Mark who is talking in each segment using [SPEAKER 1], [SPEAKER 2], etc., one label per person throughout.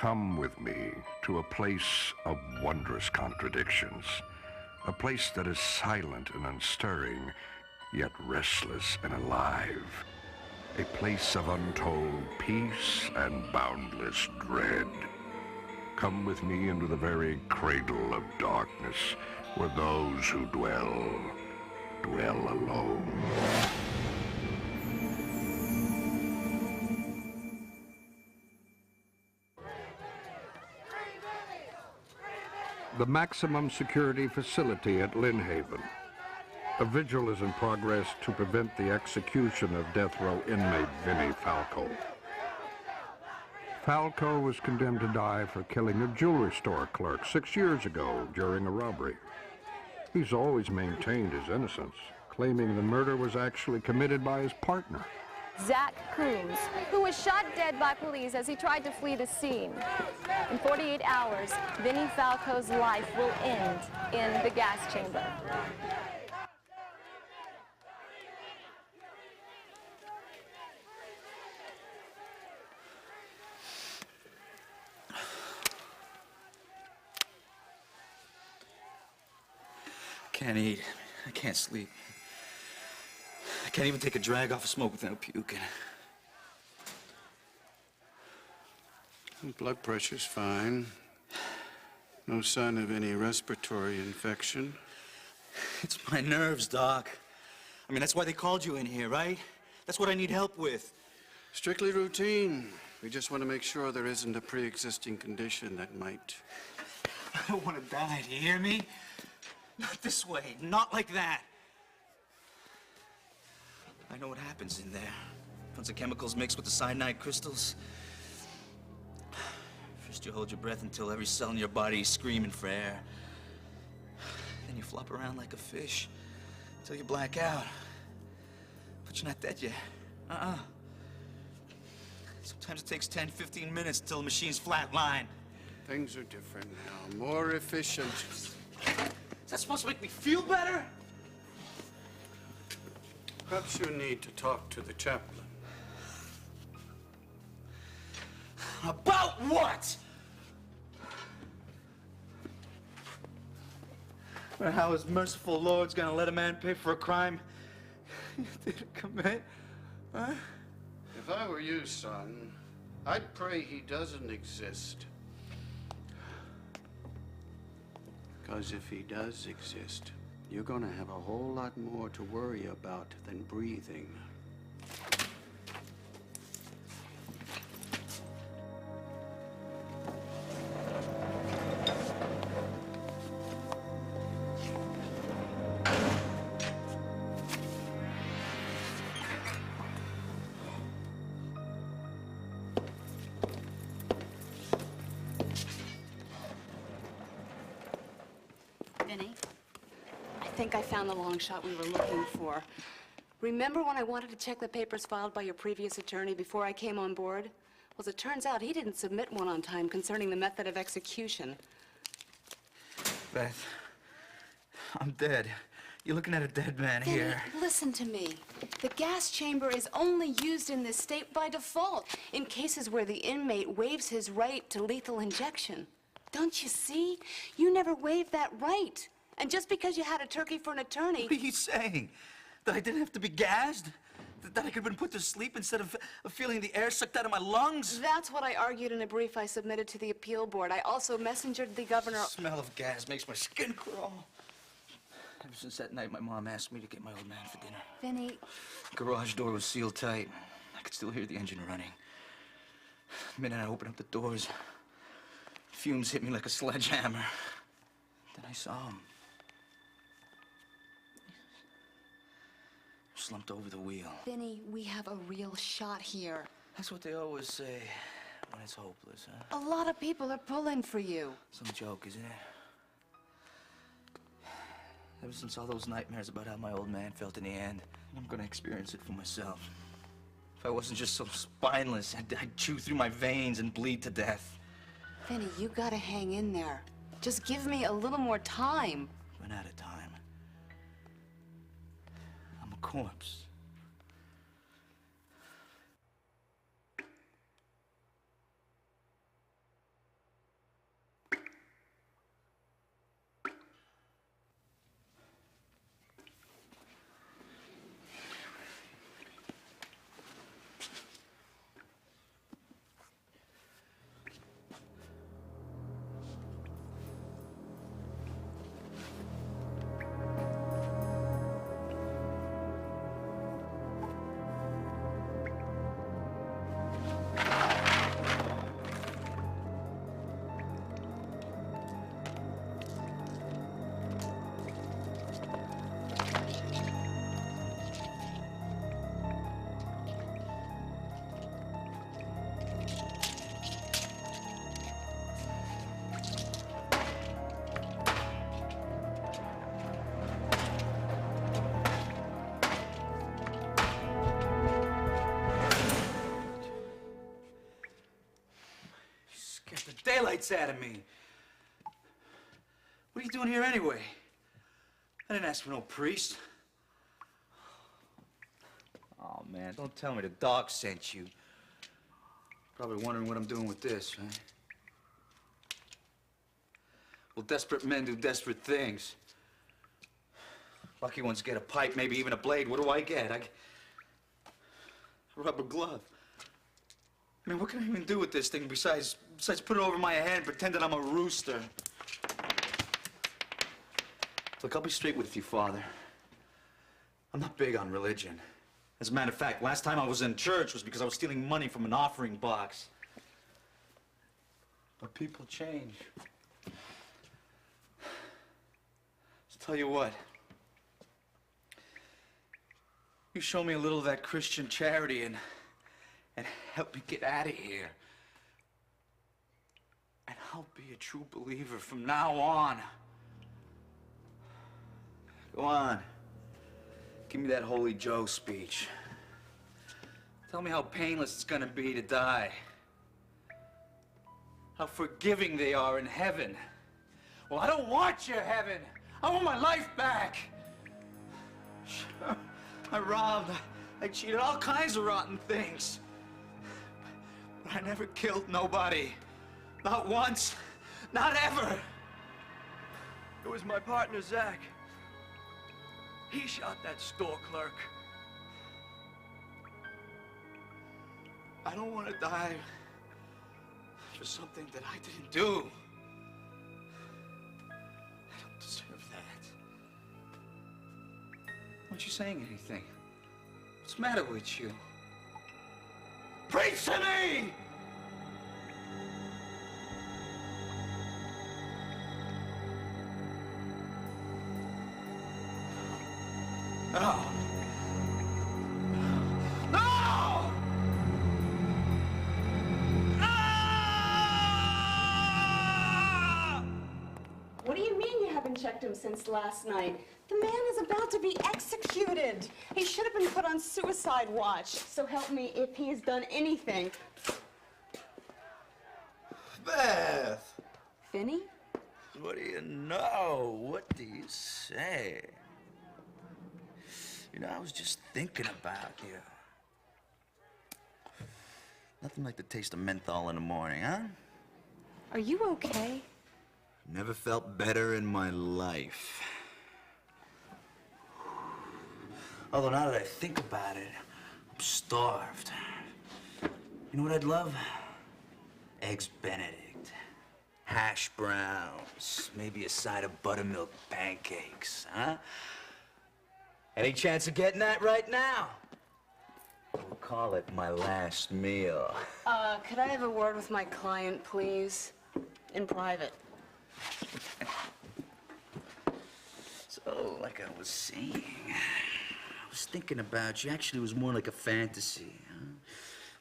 [SPEAKER 1] Come with me to a place of wondrous contradictions, a place that is silent and unstirring, yet restless and alive, a place of untold peace and boundless dread. Come with me into the very cradle of darkness, where those who dwell alone. The maximum security facility at Lynnhaven. A vigil is in progress to prevent the execution of death row inmate Vinnie Falco. Falco was condemned to die for killing a jewelry store clerk 6 years ago during a robbery. He's always maintained his innocence, claiming the murder was actually committed by his partner,
[SPEAKER 2] Zach Coombs, who was shot dead by police as he tried to flee the scene. In 48 hours, Vinnie Falco's life will end in the gas chamber.
[SPEAKER 3] Can't eat. I can't sleep. I can't even take a drag off of smoke without puking.
[SPEAKER 4] Blood pressure's fine. No sign of any respiratory infection.
[SPEAKER 3] It's my nerves, Doc. I mean, that's why they called you in here, right? That's what I need help with.
[SPEAKER 4] Strictly routine. We just want to make sure there isn't a pre-existing condition that might...
[SPEAKER 3] I don't want to die, do you hear me? Not this way, not like that. I know what happens in there. Once the chemicals mix with the cyanide crystals. First you hold your breath until every cell in your body is screaming for air. Then you flop around like a fish until you black out. But you're not dead yet. Sometimes it takes 10, 15 minutes until the machine's flatline.
[SPEAKER 4] Things are different now, more efficient.
[SPEAKER 3] Is that supposed to make me feel better?
[SPEAKER 4] Perhaps you need to talk to the chaplain.
[SPEAKER 3] About what? Or how his merciful Lord's gonna let a man pay for a crime he didn't commit? Huh?
[SPEAKER 4] If I were you, son, I'd pray he doesn't exist. Because if he does exist, you're gonna have a whole lot more to worry about than breathing.
[SPEAKER 5] Vinnie, I think I found the long shot we were looking for. Remember when I wanted to check the papers filed by your previous attorney before I came on board? Well, as it turns out, he didn't submit one on time concerning the method of execution.
[SPEAKER 3] Beth, I'm dead. You're looking at a dead man
[SPEAKER 5] Vinnie,
[SPEAKER 3] here.
[SPEAKER 5] listen to me. The gas chamber is only used in this state by default, in cases where the inmate waives his right to lethal injection. Don't you see? You never waived that right. And just because you had a turkey for an attorney...
[SPEAKER 3] What are you saying? That I didn't have to be gassed? That I could have been put to sleep instead of feeling the air sucked out of my lungs?
[SPEAKER 5] That's what I argued in a brief I submitted to the appeal board. I also messengered the governor...
[SPEAKER 3] The smell of gas makes my skin crawl. Ever since that night, my mom asked me to get my old man for dinner.
[SPEAKER 5] Vinnie...
[SPEAKER 3] The garage door was sealed tight. I could still hear the engine running. The minute I opened up the doors, fumes hit me like a sledgehammer. Then I saw him. Slumped over the wheel.
[SPEAKER 5] Vinnie, we have a real shot here.
[SPEAKER 3] That's what they always say when it's hopeless, huh?
[SPEAKER 5] A lot of people are pulling for you.
[SPEAKER 3] Some joke, isn't it? Ever since all those nightmares about how my old man felt in the end, I'm gonna experience it for myself. If I wasn't just so spineless, I'd chew through my veins and bleed to death.
[SPEAKER 5] Vinnie, you gotta hang in there. Just give me a little more time.
[SPEAKER 3] Run out of time. I'm a corpse. daylights out of me. What are you doing here anyway? I didn't ask for no priest. Oh, man, don't tell me the dog sent you. Probably wondering what I'm doing with this, right? Well, desperate men do desperate things. Lucky ones get a pipe, maybe even a blade. What do I get? A rubber glove. I mean, what can I even do with this thing besides put it over my head and pretend that I'm a rooster? Look, I'll be straight with you, Father. I'm not big on religion. As a matter of fact, last time I was in church was because I was stealing money from an offering box. But people change. So tell you what. You show me a little of that Christian charity and help me get out of here. And I'll be a true believer from now on. Go on. Give me that Holy Joe speech. Tell me how painless it's gonna be to die. How forgiving they are in heaven. Well, I don't want your heaven. I want my life back. Sure, I robbed, I cheated, all kinds of rotten things. But I never killed nobody. Not once, not ever.
[SPEAKER 6] It was my partner, Zach. He shot that store clerk.
[SPEAKER 3] I don't want to die for something that I didn't do. I don't deserve that. Aren't you saying anything? What's the matter with you? Preach to me! No! No!
[SPEAKER 5] What do you mean you haven't checked him since last night? The man is about to be executed. He should have been put on suicide watch. So help me if he has done anything.
[SPEAKER 3] Beth!
[SPEAKER 5] Vinny?
[SPEAKER 3] What do you know? What do you say? You know, I was just thinking about you. Nothing like the taste of menthol in the morning, huh?
[SPEAKER 5] Are you okay?
[SPEAKER 3] Never felt better in my life. Although now that I think about it, I'm starved. You know what I'd love? Eggs Benedict, hash browns, maybe a side of buttermilk pancakes, huh? Any chance of getting that right now? We'll call it my last meal.
[SPEAKER 5] Could I have a word with my client, please? In private.
[SPEAKER 3] So, like I was saying, I was thinking about you. Actually, it was more like a fantasy, huh?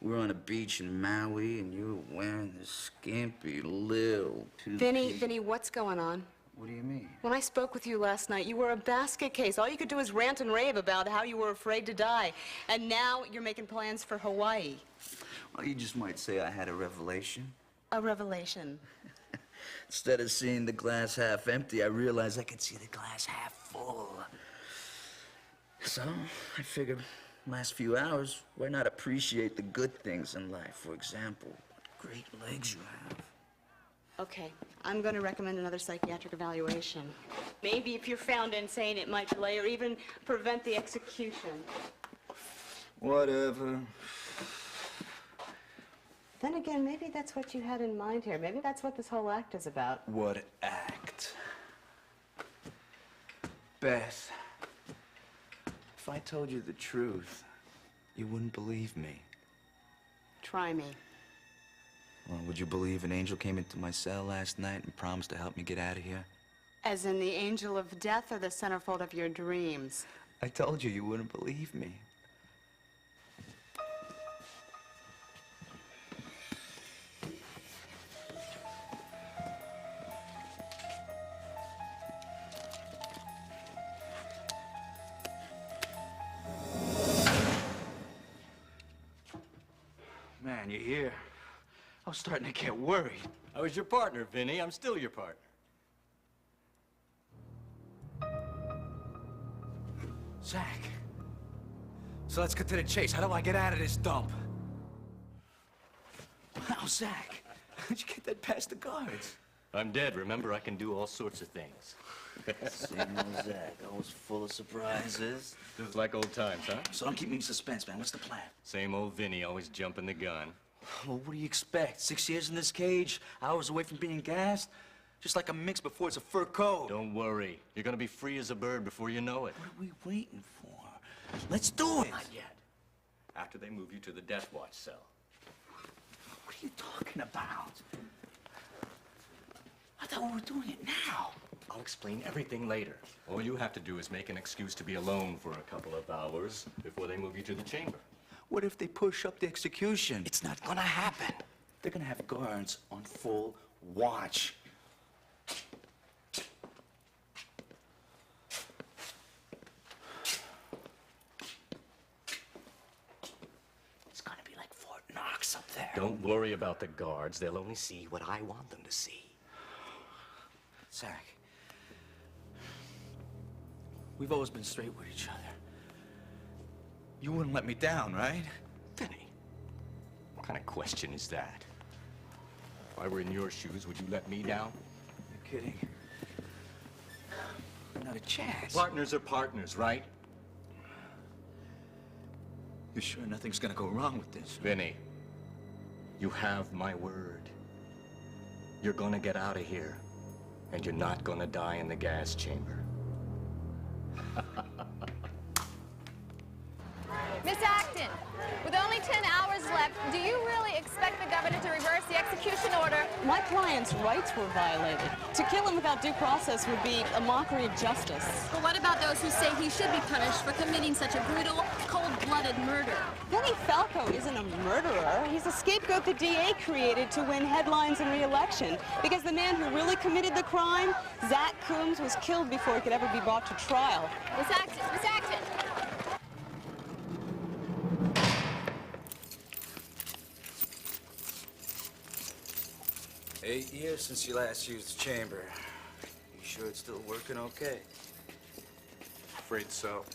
[SPEAKER 3] We were on a beach in Maui, and you were wearing this skimpy little
[SPEAKER 5] Vinny, what's going on?
[SPEAKER 3] What do you mean?
[SPEAKER 5] When I spoke with you last night, you were a basket case. All you could do is rant and rave about how you were afraid to die. And now you're making plans for Hawaii.
[SPEAKER 3] Well, you just might say I had a revelation.
[SPEAKER 5] A revelation.
[SPEAKER 3] Instead of seeing the glass half empty, I realized I could see the glass half full. So, I figured last few hours, why not appreciate the good things in life? For example, what great legs you have.
[SPEAKER 5] Okay, I'm going to recommend another psychiatric evaluation. Maybe if you're found insane, it might delay or even prevent the execution.
[SPEAKER 3] Whatever.
[SPEAKER 5] Then again, maybe that's what you had in mind here. Maybe that's what this whole act is about.
[SPEAKER 3] What act? Beth, if I told you the truth, you wouldn't believe me.
[SPEAKER 5] Try me.
[SPEAKER 3] Well, would you believe an angel came into my cell last night and promised to help me get out of here?
[SPEAKER 5] As in the angel of death or the centerfold of your dreams?
[SPEAKER 3] I told you wouldn't believe me. Man, you hear? I was starting to get worried.
[SPEAKER 7] I was your partner, Vinny. I'm still your partner.
[SPEAKER 3] Zach. So let's get to the chase. How do I get out of this dump? Wow, Zach. How'd you get that past the guards?
[SPEAKER 7] I'm dead. Remember, I can do all sorts of things.
[SPEAKER 3] Same old Zach. Always full of surprises.
[SPEAKER 7] Just like old times, huh?
[SPEAKER 3] So don't keep me in suspense, man. What's the plan?
[SPEAKER 7] Same old Vinny, always jumping the gun.
[SPEAKER 3] Well, what do you expect? 6 years in this cage? Hours away from being gassed? Just like a mix before it's a fur coat.
[SPEAKER 7] Don't worry. You're gonna be free as a bird before you know it.
[SPEAKER 3] What are we waiting for? Let's do it!
[SPEAKER 7] Not yet. After they move you to the death watch cell.
[SPEAKER 3] What are you talking about? I thought we were doing it now.
[SPEAKER 7] I'll explain everything later. All you have to do is make an excuse to be alone for a couple of hours before they move you to the chamber.
[SPEAKER 3] What if they push up the execution? It's not gonna happen. They're gonna have guards on full watch. It's gonna be like Fort Knox up there.
[SPEAKER 7] Don't worry about the guards. They'll only see what I want them to see.
[SPEAKER 3] Zach, we've always been straight with each other. You wouldn't let me down, right?
[SPEAKER 7] Vinny, what kind of question is that? If I were in your shoes, would you let me down?
[SPEAKER 3] You're kidding. Not a chance.
[SPEAKER 7] Partners are partners, right?
[SPEAKER 3] You're sure nothing's gonna go wrong with this?
[SPEAKER 7] Vinny, you have my word. You're gonna get out of here, and you're not gonna die in the gas chamber.
[SPEAKER 2] Miss Acton, with only 10 hours left, do you really expect the governor to reverse the execution order?
[SPEAKER 8] My client's rights were violated. To kill him without due process would be a mockery of justice.
[SPEAKER 2] But what about those who say he should be punished for committing such a brutal, cold-blooded murder?
[SPEAKER 8] Vinny Falco isn't a murderer. He's a scapegoat the DA created to win headlines and re-election. Because the man who really committed the crime, Zach Coombs, was killed before he could ever be brought to trial.
[SPEAKER 2] Miss Acton, Miss Acton!
[SPEAKER 3] 8 years since you last used the chamber. You sure it's still working okay?
[SPEAKER 1] Afraid so.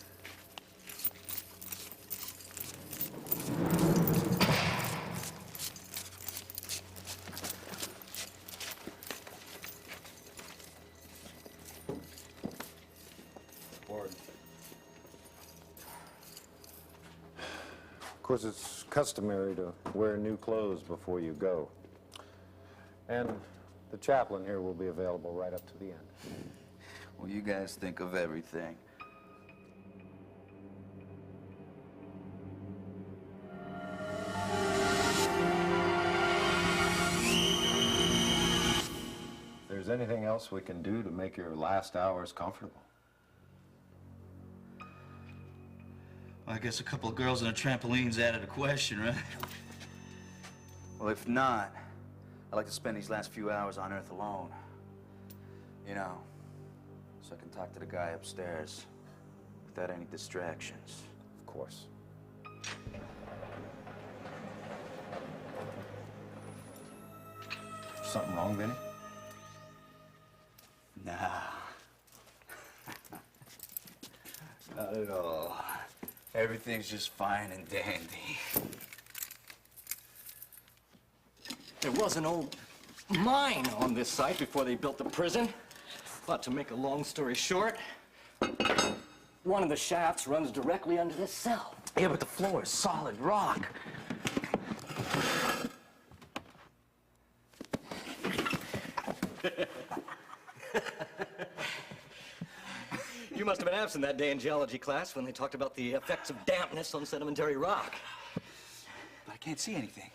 [SPEAKER 9] Of course, it's customary to wear new clothes before you go. And the chaplain here will be available right up to the end.
[SPEAKER 3] Well, you guys think of everything.
[SPEAKER 9] If there's anything else we can do to make your last hours comfortable.
[SPEAKER 3] Well, I guess a couple of girls on a trampoline's out of the question, right? Well, if not, I'd like to spend these last few hours on Earth alone. You know, so I can talk to the guy upstairs without any distractions.
[SPEAKER 9] Of course. Something wrong, Vinny?
[SPEAKER 3] Nah. Not at all. Everything's just fine and dandy.
[SPEAKER 7] There was an old mine on this site before they built the prison. But to make a long story short, one of the shafts runs directly under this cell.
[SPEAKER 3] Yeah, but the floor is solid rock.
[SPEAKER 7] You must have been absent that day in geology class when they talked about the effects of dampness on sedimentary rock.
[SPEAKER 3] But I can't see anything.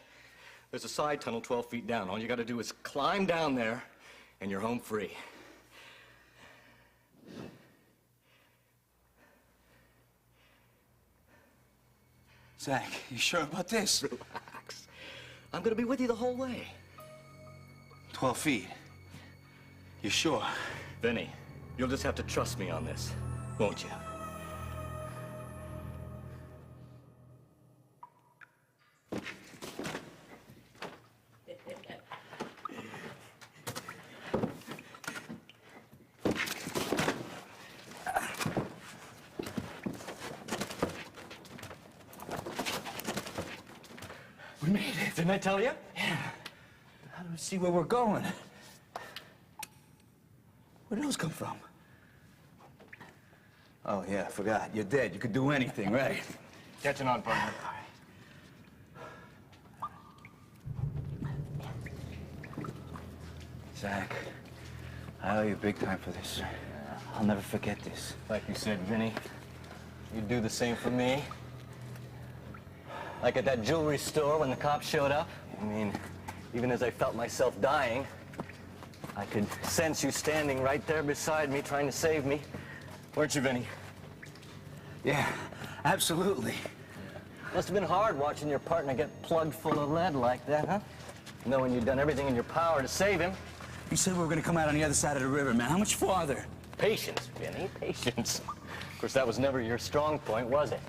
[SPEAKER 7] There's a side tunnel 12 feet down. All you gotta do is climb down there, and you're home free.
[SPEAKER 3] Zach, you sure about this?
[SPEAKER 7] Relax. I'm gonna be with you the whole way.
[SPEAKER 3] 12 feet. You sure?
[SPEAKER 7] Vinny, you'll just have to trust me on this, won't you? Didn't I tell you?
[SPEAKER 3] Yeah. How do we see where we're going? Where did those come from? Oh, yeah, I forgot. You're dead. You could do anything, right?
[SPEAKER 7] Catching on, partner.
[SPEAKER 3] Zach, I owe you big time for this. I'll never forget this.
[SPEAKER 7] Like you said, Vinny, you'd do the same for me. Like at that jewelry store when the cops showed up. I mean, even as I felt myself dying, I could sense you standing right there beside me, trying to save me. Weren't you, Vinny?
[SPEAKER 3] Yeah, absolutely.
[SPEAKER 7] Must have been hard watching your partner get plugged full of lead like that, huh? Knowing you'd done everything in your power to save him.
[SPEAKER 3] You said we were gonna come out on the other side of the river, man. How much farther?
[SPEAKER 7] Patience, Vinny, patience. Of course, that was never your strong point, was it?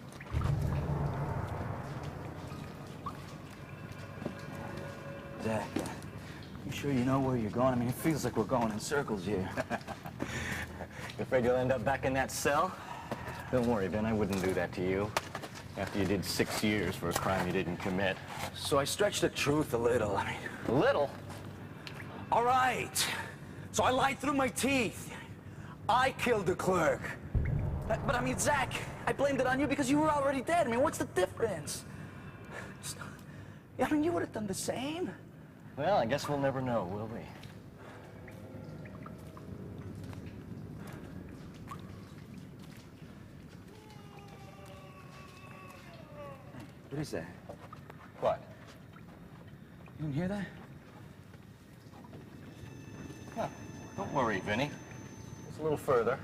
[SPEAKER 3] Zach, you sure you know where you're going? I mean, it feels like we're going in circles here.
[SPEAKER 7] You afraid you'll end up back in that cell? Don't worry, Vin, I wouldn't do that to you. After you did 6 years for a crime you didn't commit.
[SPEAKER 3] So I stretched the truth a little. I mean,
[SPEAKER 7] A little?
[SPEAKER 3] all right. So I lied through my teeth. I killed the clerk. But I mean, Zach, I blamed it on you because you were already dead. I mean, what's the difference? I mean, you would have done the same.
[SPEAKER 7] Well, I guess we'll never know, will we?
[SPEAKER 3] What is that?
[SPEAKER 7] What?
[SPEAKER 3] You didn't hear that?
[SPEAKER 7] No, don't worry, Vinny. Just a little further.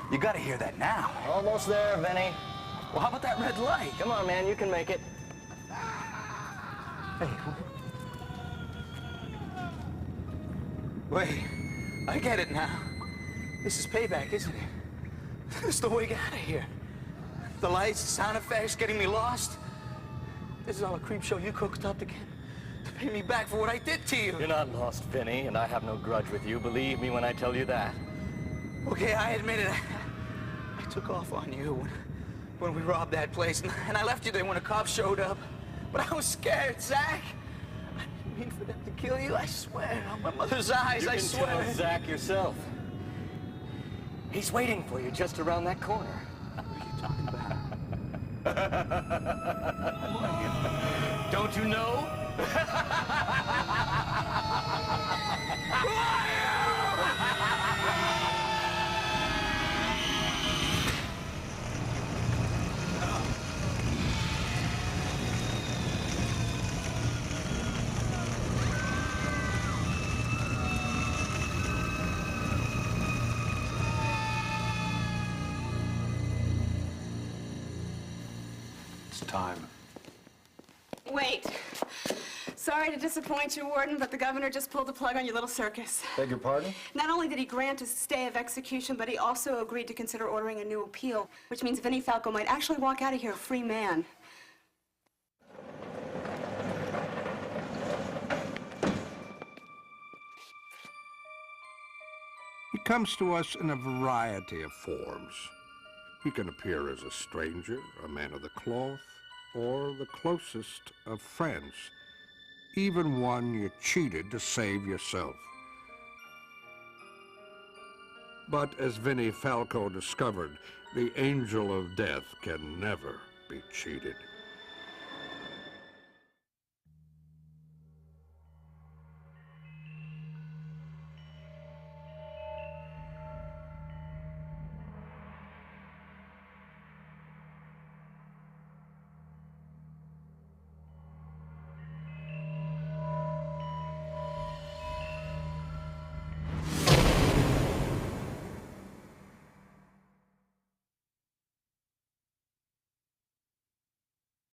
[SPEAKER 3] You gotta hear that now.
[SPEAKER 7] Almost there, Vinny.
[SPEAKER 3] Well, how about that red light?
[SPEAKER 7] Come on, man, you can make it.
[SPEAKER 3] Hey. Wait, I get it now. This is payback, isn't it? This is the way out of here. The lights, the sound effects, getting me lost. This is all a creep show you cooked up to pay me back for what I did to you.
[SPEAKER 7] You're not lost, Vinny, and I have no grudge with you. Believe me when I tell you that.
[SPEAKER 3] Okay, I admit it. I took off on you when we robbed that place, and I left you there when the cops showed up. But I was scared, Zach. I didn't mean for them to kill you, I swear. On my mother's eyes, I swear.
[SPEAKER 7] You can tell Zach yourself. He's waiting for you just around that corner.
[SPEAKER 3] What are you talking about?
[SPEAKER 7] Don't you know?
[SPEAKER 4] It's time.
[SPEAKER 5] Wait. Sorry to disappoint you, Warden, but the governor just pulled the plug on your little circus.
[SPEAKER 9] Beg your pardon?
[SPEAKER 5] Not only did he grant a stay of execution, but he also agreed to consider ordering a new appeal, which means Vinnie Falco might actually walk out of here a free man.
[SPEAKER 1] He comes to us in a variety of forms. He can appear as a stranger, a man of the cloth, or the closest of friends, even one you cheated to save yourself. But as Vinnie Falco discovered, the angel of death can never be cheated.